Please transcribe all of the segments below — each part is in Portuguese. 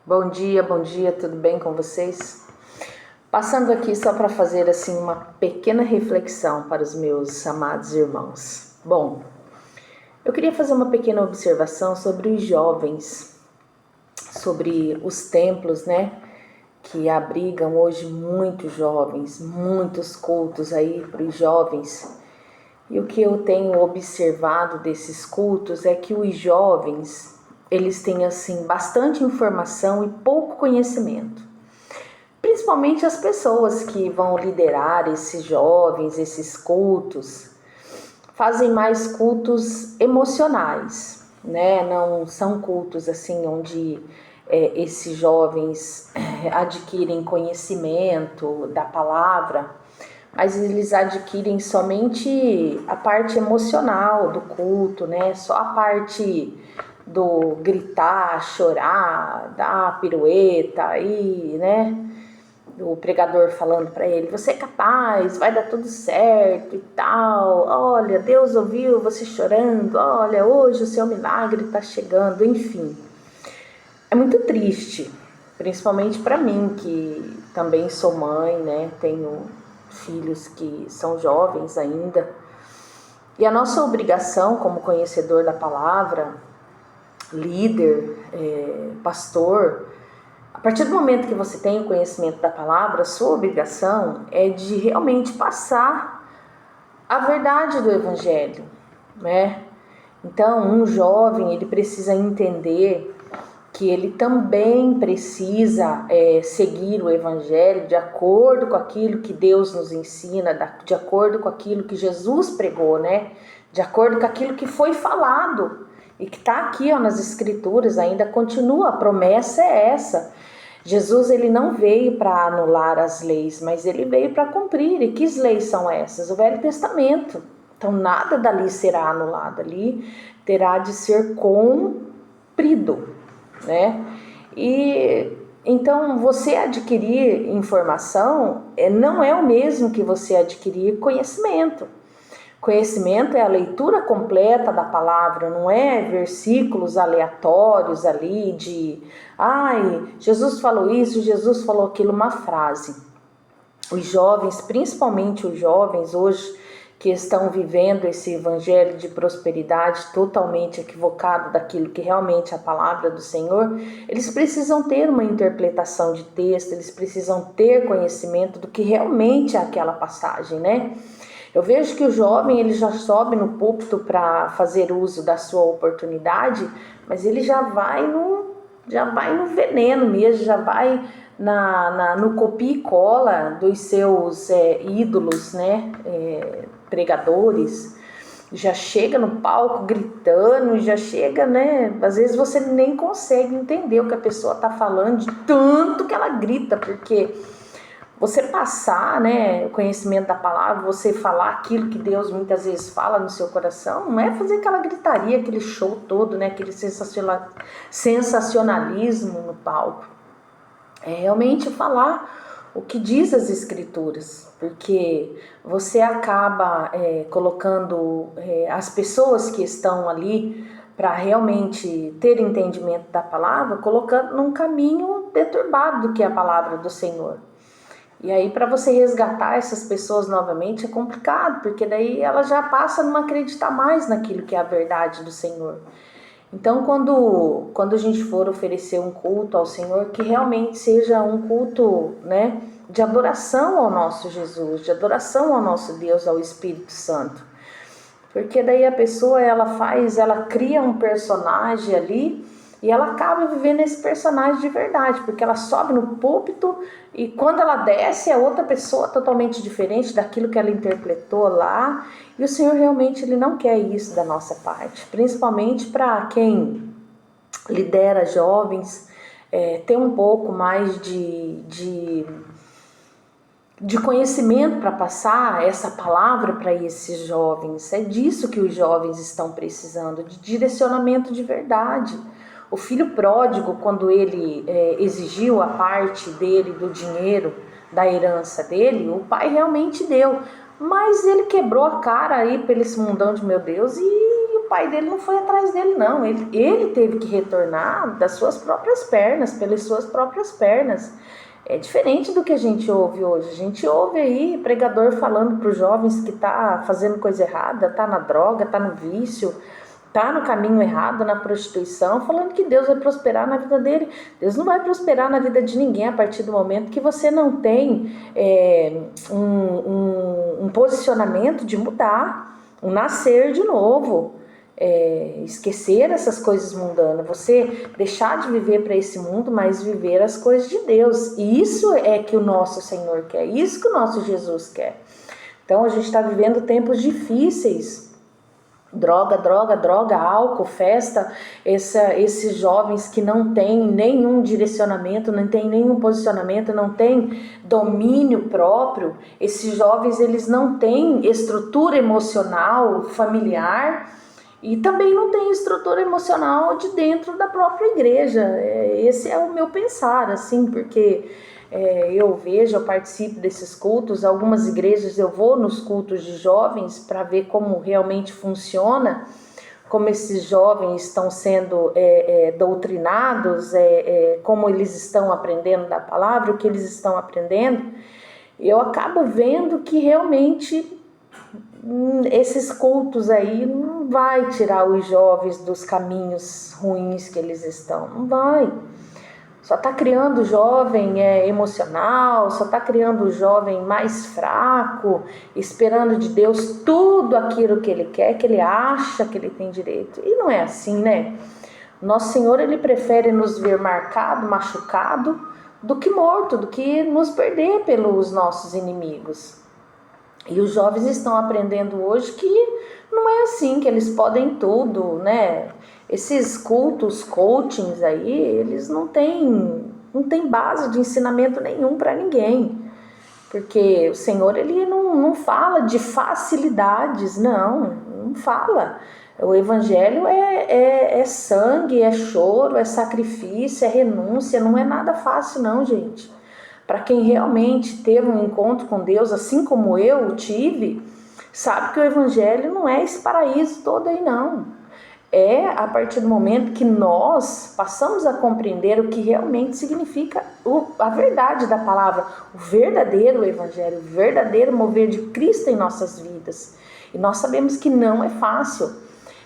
Bom dia, tudo bem com vocês? Passando aqui só para fazer assim uma pequena reflexão para os meus amados irmãos. Bom, eu queria fazer uma pequena observação sobre os jovens, sobre os templos, né, que abrigam hoje muitos jovens, muitos cultos aí para os jovens. E o que eu tenho observado desses cultos é que os jovens, eles têm assim bastante informação e pouco conhecimento. Principalmente as pessoas que vão liderar esses jovens, esses cultos, fazem mais cultos emocionais, né? Não são cultos assim onde esses jovens adquirem conhecimento da palavra, mas eles adquirem somente a parte emocional do culto, né? Só a parte do gritar, chorar, dar pirueta e, né? O pregador falando para ele, você é capaz, vai dar tudo certo e tal, olha, Deus ouviu você chorando, olha, hoje o seu milagre está chegando, enfim. É muito triste, principalmente para mim, que também sou mãe, né, tenho filhos que são jovens ainda, e a nossa obrigação como conhecedor da palavra, líder, pastor, a partir do momento que você tem o conhecimento da palavra, a sua obrigação é de realmente passar a verdade do evangelho, né? Então, um jovem, ele precisa entender que ele também precisa seguir o evangelho de acordo com aquilo que Deus nos ensina, de acordo com aquilo que Jesus pregou, né? De acordo com aquilo que foi falado e que está aqui nas escrituras, ainda continua, a promessa é essa. Jesus, ele não veio para anular as leis, mas ele veio para cumprir. E que leis são essas? O Velho Testamento. Então nada dali será anulado, ali terá de ser cumprido, né? E então você adquirir informação não é o mesmo que você adquirir conhecimento. Conhecimento é a leitura completa da palavra, não é versículos aleatórios ali de Jesus falou isso, Jesus falou aquilo, uma frase. Os jovens, principalmente os jovens hoje que estão vivendo esse evangelho de prosperidade totalmente equivocado daquilo que realmente é a palavra do Senhor, eles precisam ter uma interpretação de texto, eles precisam ter conhecimento do que realmente é aquela passagem, né? Eu vejo que o jovem, ele já sobe no púlpito para fazer uso da sua oportunidade, mas ele já vai no veneno mesmo, já vai no copia e cola dos seus ídolos, né, pregadores, já chega no palco gritando, já chega, né, às vezes você nem consegue entender o que a pessoa está falando de tanto que ela grita, porque você passar, né, o conhecimento da palavra, você falar aquilo que Deus muitas vezes fala no seu coração, não é fazer aquela gritaria, aquele show todo, né, aquele sensacionalismo no palco. É realmente falar o que diz as escrituras, porque você acaba colocando as pessoas que estão ali para realmente ter entendimento da palavra, colocando num caminho deturbado do que é a palavra do Senhor. E aí para você resgatar essas pessoas novamente é complicado, porque daí ela já passa a não acreditar mais naquilo que é a verdade do Senhor. Então quando a gente for oferecer um culto ao Senhor, que realmente seja um culto, né, de adoração ao nosso Jesus, de adoração ao nosso Deus, ao Espírito Santo. Porque daí a pessoa ela cria um personagem ali e ela acaba vivendo esse personagem de verdade, porque ela sobe no púlpito e quando ela desce é outra pessoa totalmente diferente daquilo que ela interpretou lá. E o Senhor realmente ele não quer isso da nossa parte, principalmente para quem lidera jovens, ter um pouco mais de conhecimento para passar essa palavra para esses jovens. É disso que os jovens estão precisando, de direcionamento de verdade. O filho pródigo, quando ele exigiu a parte dele do dinheiro, da herança dele, o pai realmente deu, mas ele quebrou a cara aí pelo esse mundão de meu Deus e o pai dele não foi atrás dele, não. Ele teve que retornar das suas próprias pernas, pelas suas próprias pernas. É diferente do que a gente ouve hoje. A gente ouve aí pregador falando para os jovens que tá fazendo coisa errada, tá na droga, tá no vício, tá no caminho errado, na prostituição, falando que Deus vai prosperar na vida dele. Deus não vai prosperar na vida de ninguém a partir do momento que você não tem um posicionamento de mudar, um nascer de novo. Esquecer essas coisas mundanas, você deixar de viver para esse mundo, mas viver as coisas de Deus. E isso é que o nosso Senhor quer, isso que o nosso Jesus quer. Então a gente está vivendo tempos difíceis. Droga, álcool, festa, esses jovens que não têm nenhum direcionamento, não têm nenhum posicionamento, não têm domínio próprio. Esses jovens, eles não têm estrutura emocional, familiar, e também não tem estrutura emocional de dentro da própria igreja. Esse é o meu pensar, assim, porque eu vejo, eu participo desses cultos. Algumas igrejas eu vou nos cultos de jovens para ver como realmente funciona, como esses jovens estão sendo doutrinados, como eles estão aprendendo da palavra, o que eles estão aprendendo. Eu acabo vendo que realmente esses cultos aí não vai tirar os jovens dos caminhos ruins que eles estão, não vai. Só está criando o jovem emocional, só está criando o jovem mais fraco, esperando de Deus tudo aquilo que ele quer, que ele acha que ele tem direito. E não é assim, né? Nosso Senhor, ele prefere nos ver marcado, machucado, do que morto, do que nos perder pelos nossos inimigos. E os jovens estão aprendendo hoje que não é assim, que eles podem tudo, né? Esses cultos, coachings aí, eles não têm base de ensinamento nenhum para ninguém. Porque o Senhor, ele não fala de facilidades, não fala. O Evangelho é sangue, é choro, é sacrifício, é renúncia, não é nada fácil não, gente. Para quem realmente teve um encontro com Deus, assim como eu tive, sabe que o Evangelho não é esse paraíso todo aí não. É a partir do momento que nós passamos a compreender o que realmente significa a verdade da palavra, o verdadeiro Evangelho, o verdadeiro mover de Cristo em nossas vidas. E nós sabemos que não é fácil.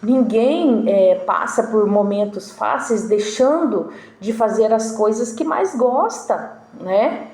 Ninguém passa por momentos fáceis deixando de fazer as coisas que mais gosta, né?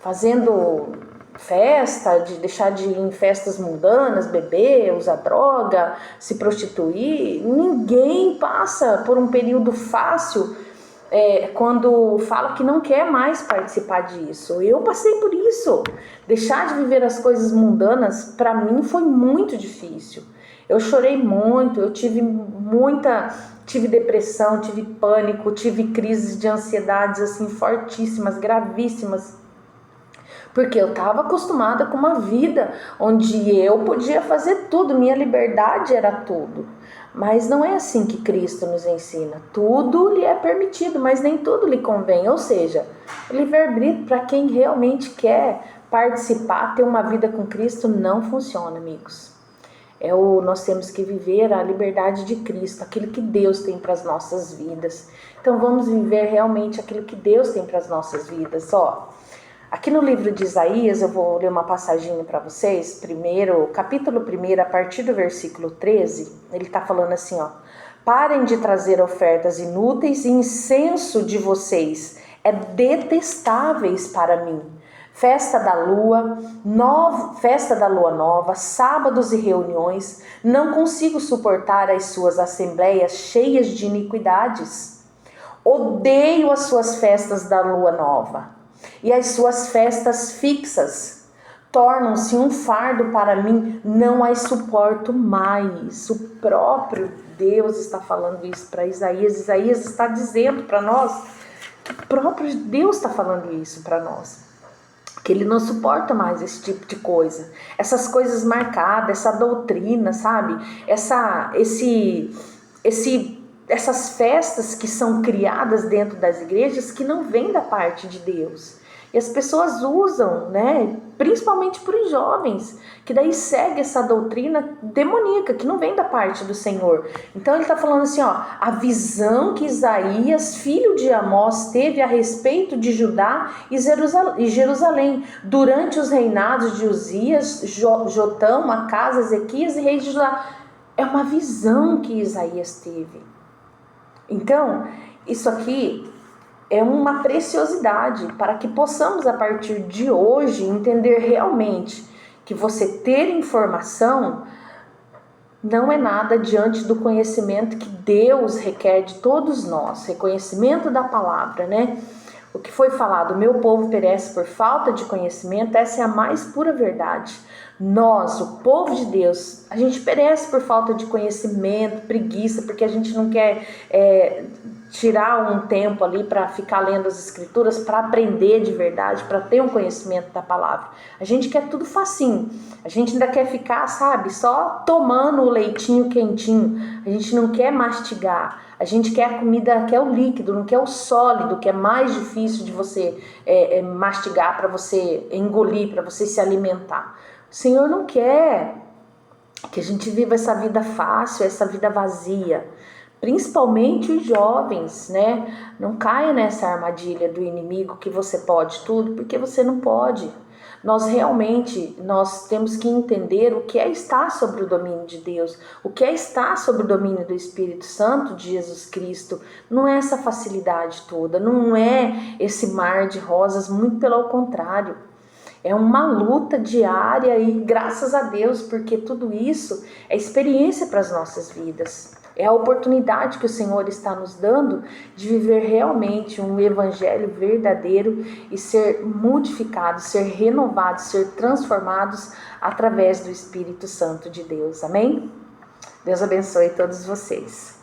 Fazendo festa, de deixar de ir em festas mundanas, beber, usar droga, se prostituir. Ninguém passa por um período fácil quando fala que não quer mais participar disso. Eu passei por isso. Deixar de viver as coisas mundanas, para mim, foi muito difícil. Eu chorei muito, eu tive depressão, tive pânico, tive crises de ansiedades assim fortíssimas, gravíssimas. Porque eu estava acostumada com uma vida onde eu podia fazer tudo, minha liberdade era tudo. Mas não é assim que Cristo nos ensina. Tudo lhe é permitido, mas nem tudo lhe convém. Ou seja, o livre-arbítrio para quem realmente quer participar, ter uma vida com Cristo, não funciona, amigos. Nós temos que viver a liberdade de Cristo, aquilo que Deus tem para as nossas vidas. Então vamos viver realmente aquilo que Deus tem para as nossas vidas. Aqui no livro de Isaías, eu vou ler uma passaginha para vocês, capítulo 1, a partir do versículo 13, ele está falando assim, parem de trazer ofertas inúteis e incenso de vocês é detestáveis para mim. Festa da lua nova, sábados e reuniões, não consigo suportar as suas assembleias cheias de iniquidades. Odeio as suas festas da lua nova. E as suas festas fixas tornam-se um fardo para mim, não as suporto mais. O próprio Deus está falando isso para Isaías. Isaías está dizendo para nós que o próprio Deus está falando isso para nós. Que ele não suporta mais esse tipo de coisa. Essas coisas marcadas, essa doutrina, sabe? Essas festas que são criadas dentro das igrejas que não vêm da parte de Deus, E as pessoas usam, né, principalmente para os jovens, que daí segue essa doutrina demoníaca, que não vem da parte do Senhor. Então ele está falando assim, ó, a visão que Isaías, filho de Amós, teve a respeito de Judá e Jerusalém, durante os reinados de Uzias, Jotão, Acás, Ezequias e reis de Judá. É uma visão que Isaías teve. Então, isso aqui é uma preciosidade para que possamos, a partir de hoje, entender realmente que você ter informação não é nada diante do conhecimento que Deus requer de todos nós, reconhecimento da palavra, né? O que foi falado, meu povo perece por falta de conhecimento, essa é a mais pura verdade. Nós, o povo de Deus, a gente perece por falta de conhecimento, preguiça, porque a gente não quer tirar um tempo ali para ficar lendo as escrituras, para aprender de verdade, para ter um conhecimento da palavra. A gente quer tudo facinho, a gente ainda quer ficar, sabe, só tomando o leitinho quentinho, a gente não quer mastigar, a gente quer a comida, quer o líquido, não quer o sólido, que é mais difícil de você mastigar, para você engolir, para você se alimentar. O Senhor não quer que a gente viva essa vida fácil, essa vida vazia. Principalmente os jovens, né? Não caia nessa armadilha do inimigo que você pode tudo, porque você não pode. Nós temos que entender o que é estar sobre o domínio de Deus, o que é estar sobre o domínio do Espírito Santo de Jesus Cristo. Não é essa facilidade toda, não é esse mar de rosas, muito pelo contrário. É uma luta diária e graças a Deus, porque tudo isso é experiência para as nossas vidas. É a oportunidade que o Senhor está nos dando de viver realmente um evangelho verdadeiro e ser modificados, ser renovados, ser transformados através do Espírito Santo de Deus. Amém? Deus abençoe todos vocês.